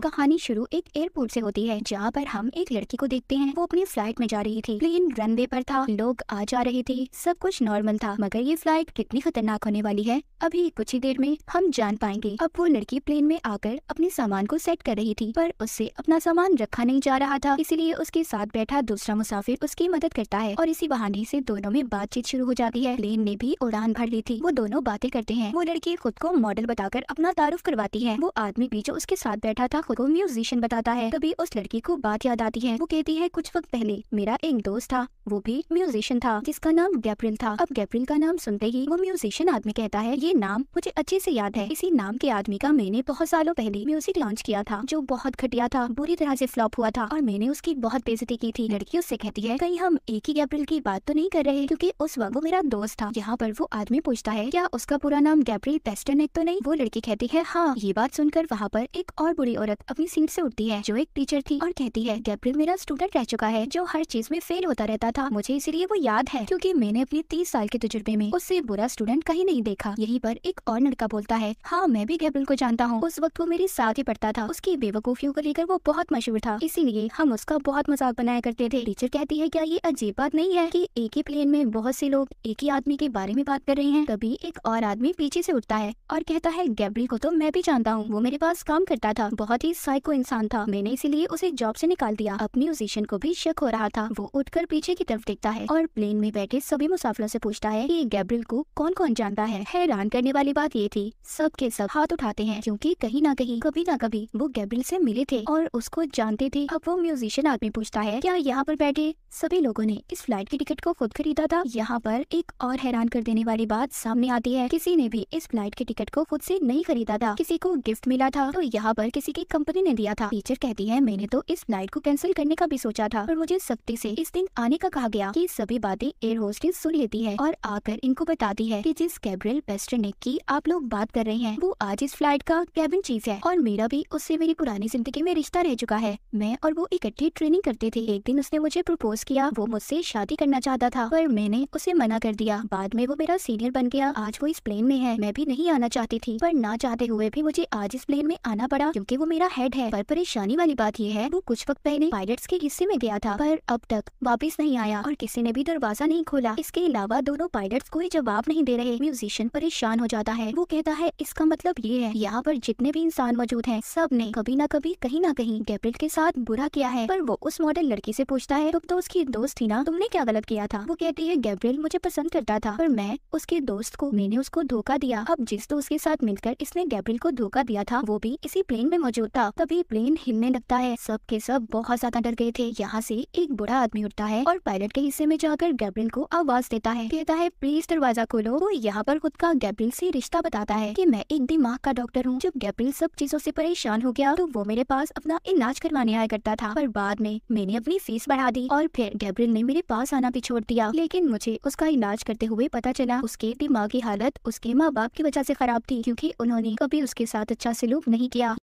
कहानी शुरू एक एयरपोर्ट से होती है, जहाँ पर हम एक लड़की को देखते हैं। वो अपनी फ्लाइट में जा रही थी। प्लेन रनवे पर था, लोग आ जा रहे थे, सब कुछ नॉर्मल था। मगर ये फ्लाइट कितनी खतरनाक होने वाली है, अभी कुछ ही देर में हम जान पाएंगे। अब वो लड़की प्लेन में आकर अपने सामान को सेट कर रही थी, पर उससे अपना सामान रखा नहीं जा रहा था। इसीलिए उसके साथ बैठा दूसरा मुसाफिर उसकी मदद करता है और इसी बहाने से दोनों में बातचीत शुरू हो जाती है। प्लेन ने भी उड़ान भर ली थी। वो दोनों बातें करते हैं। वो लड़की खुद को मॉडल बताकर अपना तारुफ करवाती है। वो आदमी भी जो उसके साथ बैठा था खुद को म्यूजिशियन बताता है। तभी उस लड़की को बात याद आती है। वो कहती है, कुछ वक्त पहले मेरा एक दोस्त था, वो भी म्यूजिशियन था, जिसका नाम गैब्रियल था। अब गैब्रियल का नाम सुनते ही वो म्यूजिशियन आदमी कहता है, ये नाम मुझे अच्छे से याद है। इसी नाम के आदमी का मैंने बहुत सालों पहले म्यूजिक लॉन्च किया था, जो बहुत घटिया था, बुरी तरह से फ्लॉप हुआ था और मैंने उसकी बहुत बेइज्जती की थी। लड़की उससे कहती है, कहीं हम एक ही गैब्रियल की बात तो नहीं कर रहे, क्योंकि उस वक्त वो मेरा दोस्त था। यहाँ पर वो आदमी पूछता है, क्या उसका पूरा नाम गैब्रियल पेस्टरनेक तो नहीं? वो लड़की कहती है, हाँ। ये बात सुनकर वहाँ पर एक और बुरी औरत अपनी सीट से उठती है, जो एक टीचर थी, और कहती है, गैब्रियल मेरा स्टूडेंट रह चुका है, जो हर चीज में फेल होता रहता था। मुझे इसीलिए वो याद है, क्योंकि मैंने अपने 30 साल के तजुर्बे में उससे बुरा स्टूडेंट कहीं नहीं देखा। यहीं पर एक और लड़का बोलता है, हाँ मैं भी गैब्रियल को जानता हूँ, उस वक्त वो मेरे साथ ही पढ़ता था। उसकी बेवकूफियों को लेकर वो बहुत मशहूर था, इसीलिए हम उसका बहुत मजाक बनाया करते थे। टीचर कहती है, क्या ये अजीब बात नहीं है कि एक ही प्लेन में बहुत से लोग एक ही आदमी के बारे में बात कर रहे हैं? तभी एक और आदमी पीछे से उठता है और कहता है, गैब्रियल को तो मैं भी जानता हूँ, वो मेरे पास काम करता था, बहुत ही साइको इंसान था, मैंने इसीलिए उसे जॉब से निकाल दिया। अब म्यूजिशियन को भी शक हो रहा था। वो उठकर पीछे की तरफ देखता है और प्लेन में बैठे सभी मुसाफिरों से पूछता है कि गैब्रियल को कौन कौन जानता है। हैरान करने वाली बात ये थी, सब के सब हाथ उठाते हैं, क्योंकि कहीं ना कहीं कभी ना कभी वो गैब्रियल से मिले थे और उसको जानते थे। अब वो म्यूजिशियन आदमी पूछता है, क्या यहाँ पर बैठे सभी लोगों ने इस फ्लाइट की टिकट को खुद खरीदा था? यहाँ पर एक और हैरान कर देने वाली बात सामने आती है, किसी ने भी इस फ्लाइट के टिकट को खुद से नहीं खरीदा था, किसी को गिफ्ट मिला था, तो यहाँ पर किसी की कंपनी ने दिया था। टीचर कहती है, मैंने तो इस फ्लाइट को कैंसिल करने का भी सोचा था, पर मुझे सख्ती से इस दिन आने का कहा गया। कि सभी बातें एयर होस्टेस सुन लेती है और आकर इनको बताती है कि जिस गैब्रियल पेस्टरनेक की आप लोग बात कर रहे हैं, वो आज इस फ्लाइट का कैबिन चीफ है और मेरा भी उससे मेरी पुरानी जिंदगी में रिश्ता रह चुका है। मैं और वो इकट्ठे ट्रेनिंग करते थे। एक दिन उसने मुझे प्रपोज किया, वो मुझसे शादी करना चाहता था, पर मैंने उसे मना कर दिया। बाद में वो मेरा सीनियर बन गया, आज वो इस प्लेन में है। मैं भी नहीं आना चाहती थी, पर ना चाहते हुए भी मुझे आज इस प्लेन में आना पड़ा, क्योंकि वो मेरा हेड है। पर परेशानी वाली बात ये है, वो कुछ वक्त पहले पायलट्स के हिस्से में गया था, पर अब तक वापस नहीं आया और किसी ने भी दरवाजा नहीं खोला। इसके अलावा दोनों पायलट्स कोई जवाब नहीं दे रहे। म्यूजिशियन परेशान हो जाता है। वो कहता है, इसका मतलब ये है यहाँ पर जितने भी इंसान मौजूद हैं, सब ने कभी ना कभी कहीं ना कहीं गैब्रियल के साथ बुरा किया है। पर वो उस मॉडल लड़की से पूछता है, तुम तो उसकी दोस्त थी ना, तुमने क्या गलत किया था? वो कहती है, गैब्रियल मुझे पसंद करता था, पर मैं उसके दोस्त को मैंने उसको धोखा दिया। अब जिस दोस्त के साथ मिलकर इसने गैब्रियल को धोखा दिया था, वो भी इसी प्लेन में मौजूद था। तभी प्लेन हिलने लगता है। सब के सब बहुत ज्यादा डर गए थे। यहाँ से एक बूढ़ा आदमी उठता है और पायलट के हिस्से में जाकर गैब्रियल को आवाज देता है, कहता है, प्लीज दरवाजा खोलो। वो यहाँ पर खुद का गैब्रियल से रिश्ता बताता है कि मैं एक दिमाग का डॉक्टर हूँ। जब गैब्रियल सब चीजों से परेशान हो गया, तो वो मेरे पास अपना इलाज करवाने आया करता था, पर बाद में मैंने अपनी फीस बढ़ा दी और फिर गैब्रियल ने मेरे पास आना भी छोड़ दिया। लेकिन मुझे उसका इलाज करते हुए पता चला उसके दिमागी हालत उसके माँ बाप की वजह से खराब थी, क्योंकि उन्होंने कभी उसके साथ अच्छा सलूक नहीं किया।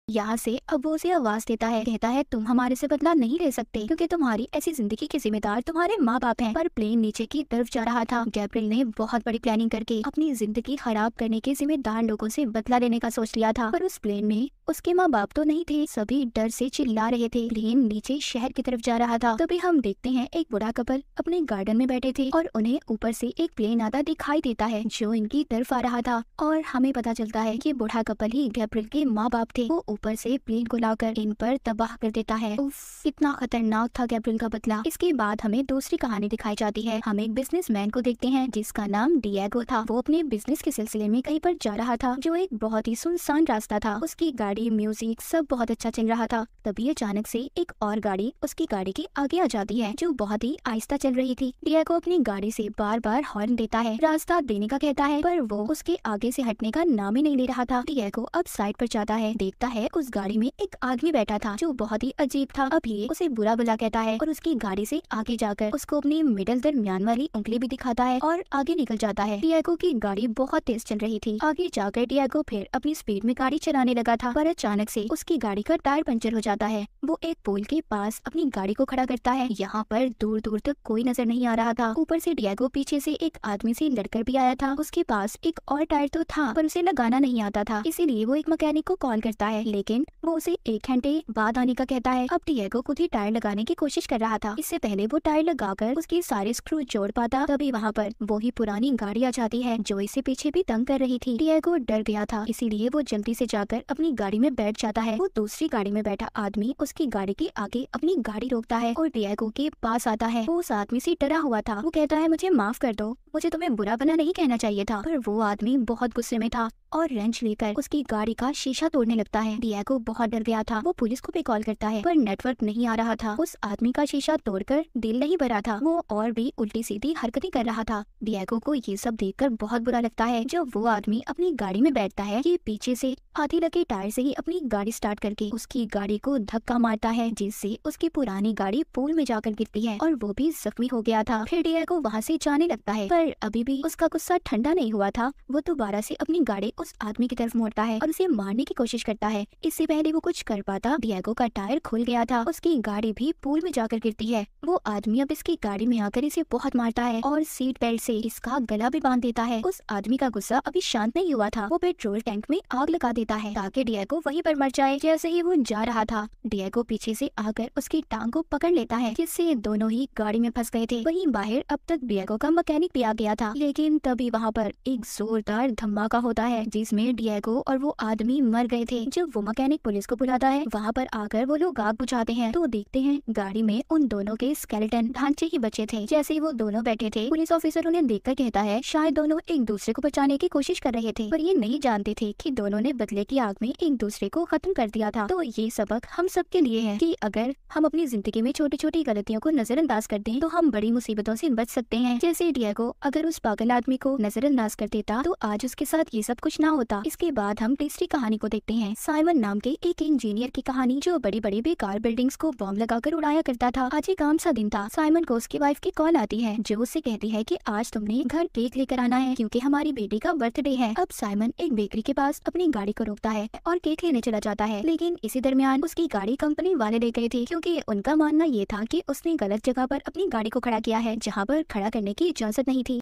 यहाँ से अब वो उसे आवाज देता है, कहता है, तुम हमारे से बदला नहीं ले सकते, क्योंकि तुम्हारी ऐसी जिंदगी के जिम्मेदार तुम्हारे माँ बाप हैं। पर प्लेन नीचे की तरफ जा रहा था। गैब्रियल ने बहुत बड़ी प्लानिंग करके अपनी जिंदगी खराब करने के जिम्मेदार लोगों से बदला लेने का सोच लिया था, पर उस प्लेन में उसके माँ बाप तो नहीं थे। सभी डर से चिल्ला रहे थे। प्लेन नीचे शहर की तरफ जा रहा था। तभी हम देखते हैं एक बूढ़ा कपल अपने गार्डन में बैठे थे और उन्हें ऊपर से एक प्लेन आता दिखाई देता है, जो इनकी तरफ आ रहा था, और हमें पता चलता है कि बूढ़ा कपल ही गैब्रियल के माँ बाप थे। वो ऊपर से प्लेन को लाकर इन पर तबाह कर देता है। उफ, कितना खतरनाक था गैब्रियल का बदला। इसके बाद हमें दूसरी कहानी दिखाई जाती है। हम एक बिजनेसमैन को देखते हैं, जिसका नाम डिएगो था। वो अपने बिजनेस के सिलसिले में कहीं पर जा रहा था, जो एक बहुत ही सुनसान रास्ता था। उसकी गाड़ी, म्यूजिक सब बहुत अच्छा चल रहा था। तभी अचानक से एक और गाड़ी उसकी गाड़ी के आगे आ जाती है, जो बहुत ही आहिस्ता चल रही थी। डिएगो अपनी गाड़ी से बार बार हॉर्न देता है, रास्ता देने का कहता है, पर वो उसके आगे से हटने का नाम ही नहीं ले रहा था। डिएगो अब साइड पर जाता है, देखता है उस गाड़ी में एक आदमी बैठा था, जो बहुत ही अजीब था। अब ये उसे बुरा भला कहता है और उसकी गाड़ी से आगे जाकर उसको अपनी मिडल दरमियान वाली उंगली भी दिखाता है और आगे निकल जाता है। डिएगो की गाड़ी बहुत तेज चल रही थी। आगे जाकर डिएगो फिर अपनी स्पीड में गाड़ी चलाने लगा था, पर अचानक से उसकी गाड़ी का टायर पंचर हो जाता है। वो एक पोल के पास अपनी गाड़ी को खड़ा करता है। यहाँ पर दूर दूर तक कोई नजर नहीं आ रहा था। ऊपर से डिएगो पीछे से एक आदमी से लड़कर भी आया था। उसके पास एक और टायर तो था, पर उसे लगाना नहीं आता था, इसीलिए वो एक मैकेनिक को कॉल करता है। लेकिन वो उसे 1 घंटे बाद आने का कहता है। अब डिएगो खुद ही टायर लगाने की कोशिश कर रहा था। इससे पहले वो टायर लगाकर उसके सारे स्क्रू जोड़ पाता, तभी वहाँ पर वो ही पुरानी गाड़ी आ जाती है जो इसे पीछे भी तंग कर रही थी। डिएगो डर गया था, इसीलिए वो जल्दी से जाकर अपनी गाड़ी में बैठ जाता है। वो दूसरी गाड़ी में बैठा आदमी उसकी गाड़ी के आगे अपनी गाड़ी रोकता है और डिएगो के पास आता है। वो उस आदमी से डरा हुआ था। वो कहता है, मुझे माफ कर दो, मुझे तुम्हें बुरा भला नहीं कहना चाहिए था। पर वो आदमी बहुत गुस्से में था और रेंच लेकर उसकी गाड़ी का शीशा तोड़ने लगता है। डिएगो बहुत डर गया था। वो पुलिस को भी कॉल करता है पर नेटवर्क नहीं आ रहा था। उस आदमी का शीशा तोड़कर दिल नहीं भरा था, वो और भी उल्टी सीधी हरकतें कर रहा था। डिएगो को ये सब देखकर बहुत बुरा लगता है। जब वो आदमी अपनी गाड़ी में बैठता है, ये पीछे से आधी लगे टायर से ही अपनी गाड़ी स्टार्ट करके उसकी गाड़ी को धक्का मारता है, जिससे उसकी पुरानी गाड़ी पूल में जाकर गिरती है और वो भी जख्मी हो गया था। फिर डिएगो वहाँ से जाने लगता है, पर अभी भी उसका गुस्सा ठंडा नहीं हुआ था। वो दोबारा से अपनी गाड़ी उस आदमी की तरफ मोड़ता है और उसे मारने की कोशिश करता है। इससे पहले वो कुछ कर पाता, डिएगो का टायर खुल गया था, उसकी गाड़ी भी पूल में जाकर गिरती है। वो आदमी अब इसकी गाड़ी में आकर इसे बहुत मारता है और सीट बेल्ट से इसका गला भी बांध देता है। उस आदमी का गुस्सा अभी शांत नहीं हुआ था। वो पेट्रोल टैंक में आग लगा देता है ताकि डिएगो वहीं पर मर जाए। जैसे ही वो जा रहा था, डिएगो पीछे से आकर उसकी टांग को पकड़ लेता है, जिससे दोनों ही गाड़ी में फंस गए थे। वहीं बाहर अब तक डिएगो का मैकेनिक भी आ गया था, लेकिन तभी वहाँ पर एक जोरदार धमाका होता है जिसमें डिएगो और वो आदमी मर गए थे। जब वो मैकेनिक पुलिस को बुलाता है, वहाँ पर आकर वो लोग आग बुझाते हैं तो देखते हैं गाड़ी में उन दोनों के स्केलेटन ढांचे ही बचे थे। जैसे ही वो दोनों बैठे थे, पुलिस ऑफिसर उन्हें देखकर कहता है शायद दोनों एक दूसरे को बचाने की कोशिश कर रहे थे, पर ये नहीं जानते थे कि दोनों ने बदले की आग में एक दूसरे को खत्म कर दिया था। तो ये सबक हम सब के लिए है कि अगर हम अपनी जिंदगी में छोटी छोटी गलतियों को नजरअंदाज कर दें तो हम बड़ी मुसीबतों से बच सकते हैं। जैसे डिएगो अगर उस पागल आदमी को नजरअंदाज कर देता तो आज उसके साथ ये सब कुछ ना होता। इसके बाद हम तीसरी कहानी को देखते हैं, साइमन नाम के एक इंजीनियर की कहानी जो बड़ी बड़ी बेकार बिल्डिंग्स को बॉम्ब लगाकर उड़ाया करता था। आज एक आम सा दिन था। साइमन को उसकी वाइफ की कॉल आती है जो उससे कहती है कि आज तुमने घर केक लेकर आना है क्योंकि हमारी बेटी का बर्थडे है। अब साइमन एक बेकरी के पास अपनी गाड़ी को रोकता है और केक लेने चला जाता है, लेकिन इसी दरमियान उसकी गाड़ी कंपनी वाले ले गए थे क्योंकि उनका मानना ये था कि उसने गलत जगह पर अपनी गाड़ी को खड़ा किया है जहाँ पर खड़ा करने की इजाजत नहीं थी।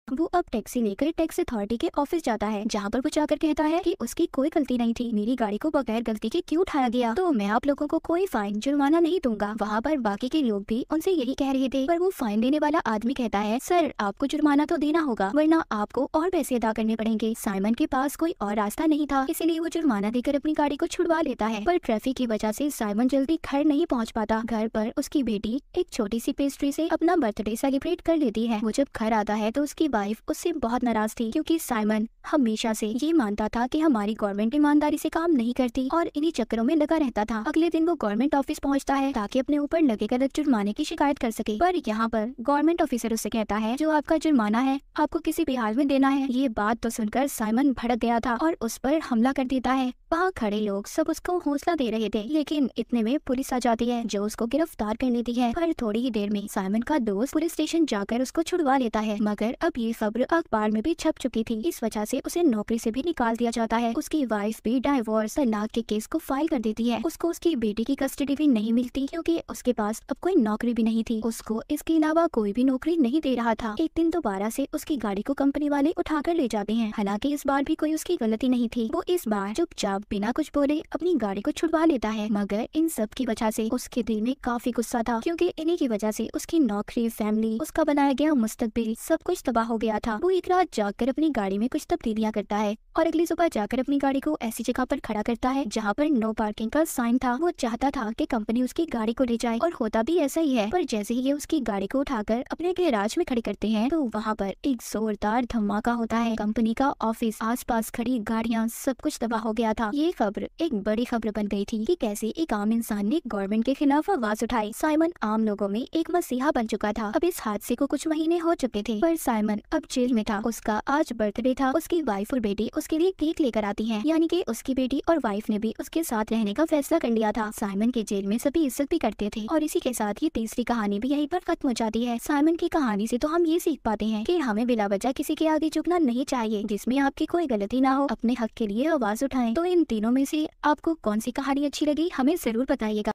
वो अब टैक्सी लेकर टैक्स अथॉरिटी के ऑफिस जाता है जहाँ पर वो जाकर कहता है कि उसकी कोई गलती नहीं थी, मेरी गाड़ी को बगैर गलती के क्यों उठाया गया, तो मैं आप लोगों को कोई फाइन जुर्माना नहीं दूंगा। वहाँ पर बाकी के लोग भी उनसे यही कह रहे थे, पर वो फाइन देने वाला आदमी कहता है सर आपको जुर्माना तो देना होगा वरना आपको और पैसे अदा करने पड़ेंगे। साइमन के पास कोई और रास्ता नहीं था, इसीलिए वो जुर्माना देकर अपनी गाड़ी को छुड़वा लेता है, पर ट्रैफिक की वजह से साइमन जल्दी घर नहीं पहुँच पाता। घर पर उसकी बेटी एक छोटी सी पेस्ट्री से अपना बर्थडे सेलिब्रेट कर लेती है। वो जब घर आता है तो उसकी वाइफ उससे बहुत नाराज थी क्योंकि साइमन हमेशा से ये मानता था कि हमारी गवर्नमेंट ईमानदारी से काम नहीं करती और इन्हीं चक्करों में लगा रहता था। अगले दिन वो गवर्नमेंट ऑफिस पहुंचता है ताकि अपने ऊपर लगे गलत जुर्माने की शिकायत कर सके, पर यहाँ पर गवर्नमेंट ऑफिसर उससे कहता है जो आपका जुर्माना है आपको किसी भी हाल में देना है। ये बात तो सुनकर साइमन भड़क गया था और उस पर हमला कर देता है। वहाँ खड़े लोग सब उसको हौसला दे रहे थे, लेकिन इतने में पुलिस आ जाती है जो उसको गिरफ्तार कर लेती है। पर थोड़ी ही देर में साइमन का दोस्त पुलिस स्टेशन जाकर उसको छुड़वा लेता है, मगर अब ये खबर अखबार में भी छप चुकी थी। इस वजह से उसे नौकरी से भी निकाल दिया जाता है। उसकी वाइफ भी डाइवोर्स तलाक के केस को फाइल कर देती है। उसको उसकी बेटी की कस्टडी भी नहीं मिलती क्योंकि उसके पास अब कोई नौकरी भी नहीं थी। उसको इसके अलावा कोई भी नौकरी नहीं दे रहा था। एक दिन दोबारा से उसकी गाड़ी को कंपनी वाले उठाकर ले जाते हैं, हालांकि इस बार भी कोई उसकी गलती नहीं थी। वो इस बार चुपचाप बिना कुछ बोले अपनी गाड़ी को छुड़वा लेता है, मगर इन सब की वजह से उसके दिल में काफी गुस्सा था क्योंकि इन्हीं की वजह से उसकी नौकरी, फैमिली, उसका बनाया गया मुस्तकबिल सब कुछ तबाह हो गया था। वो एक रात जाकर अपनी गाड़ी में कुछ तब्दीलियां करता है और अगली सुबह जाकर अपनी गाड़ी को ऐसी जगह पर खड़ा करता है जहाँ पर नो पार्किंग का साइन था। वो चाहता था कि कंपनी उसकी गाड़ी को ले जाए और होता भी ऐसा ही है, पर जैसे ही ये उसकी गाड़ी को उठाकर अपने गैराज में खड़ी करते हैं तो वहाँ पर एक जोरदार धमाका होता है। कंपनी का ऑफिस, आसपास खड़ी गाड़ियाँ, सब कुछ तबाह हो गया था। ये खबर एक बड़ी खबर बन गई थी कि कैसे एक आम इंसान ने गवर्नमेंट के खिलाफ आवाज उठाई। साइमन आम लोगों में एक मसीहा बन चुका था। अब इस हादसे को कुछ महीने हो चुके थे, पर साइमन अब जेल में था। उसका आज बर्थडे था। उसकी वाइफ और बेटी उसके लिए केक लेकर आती हैं, यानी कि उसकी बेटी और वाइफ ने भी उसके साथ रहने का फैसला कर लिया था। साइमन के जेल में सभी इज्जत भी करते थे और इसी के साथ ये तीसरी कहानी भी यहीं पर खत्म हो जाती है। साइमन की कहानी से तो हम ये सीख पाते हैं कि हमें बिला वजह किसी के आगे झुकना नहीं चाहिए। जिसमें आपकी कोई गलती ना हो, अपने हक के लिए आवाज उठाएं। तो इन तीनों में से आपको कौन सी कहानी अच्छी लगी हमें जरूर बताइएगा।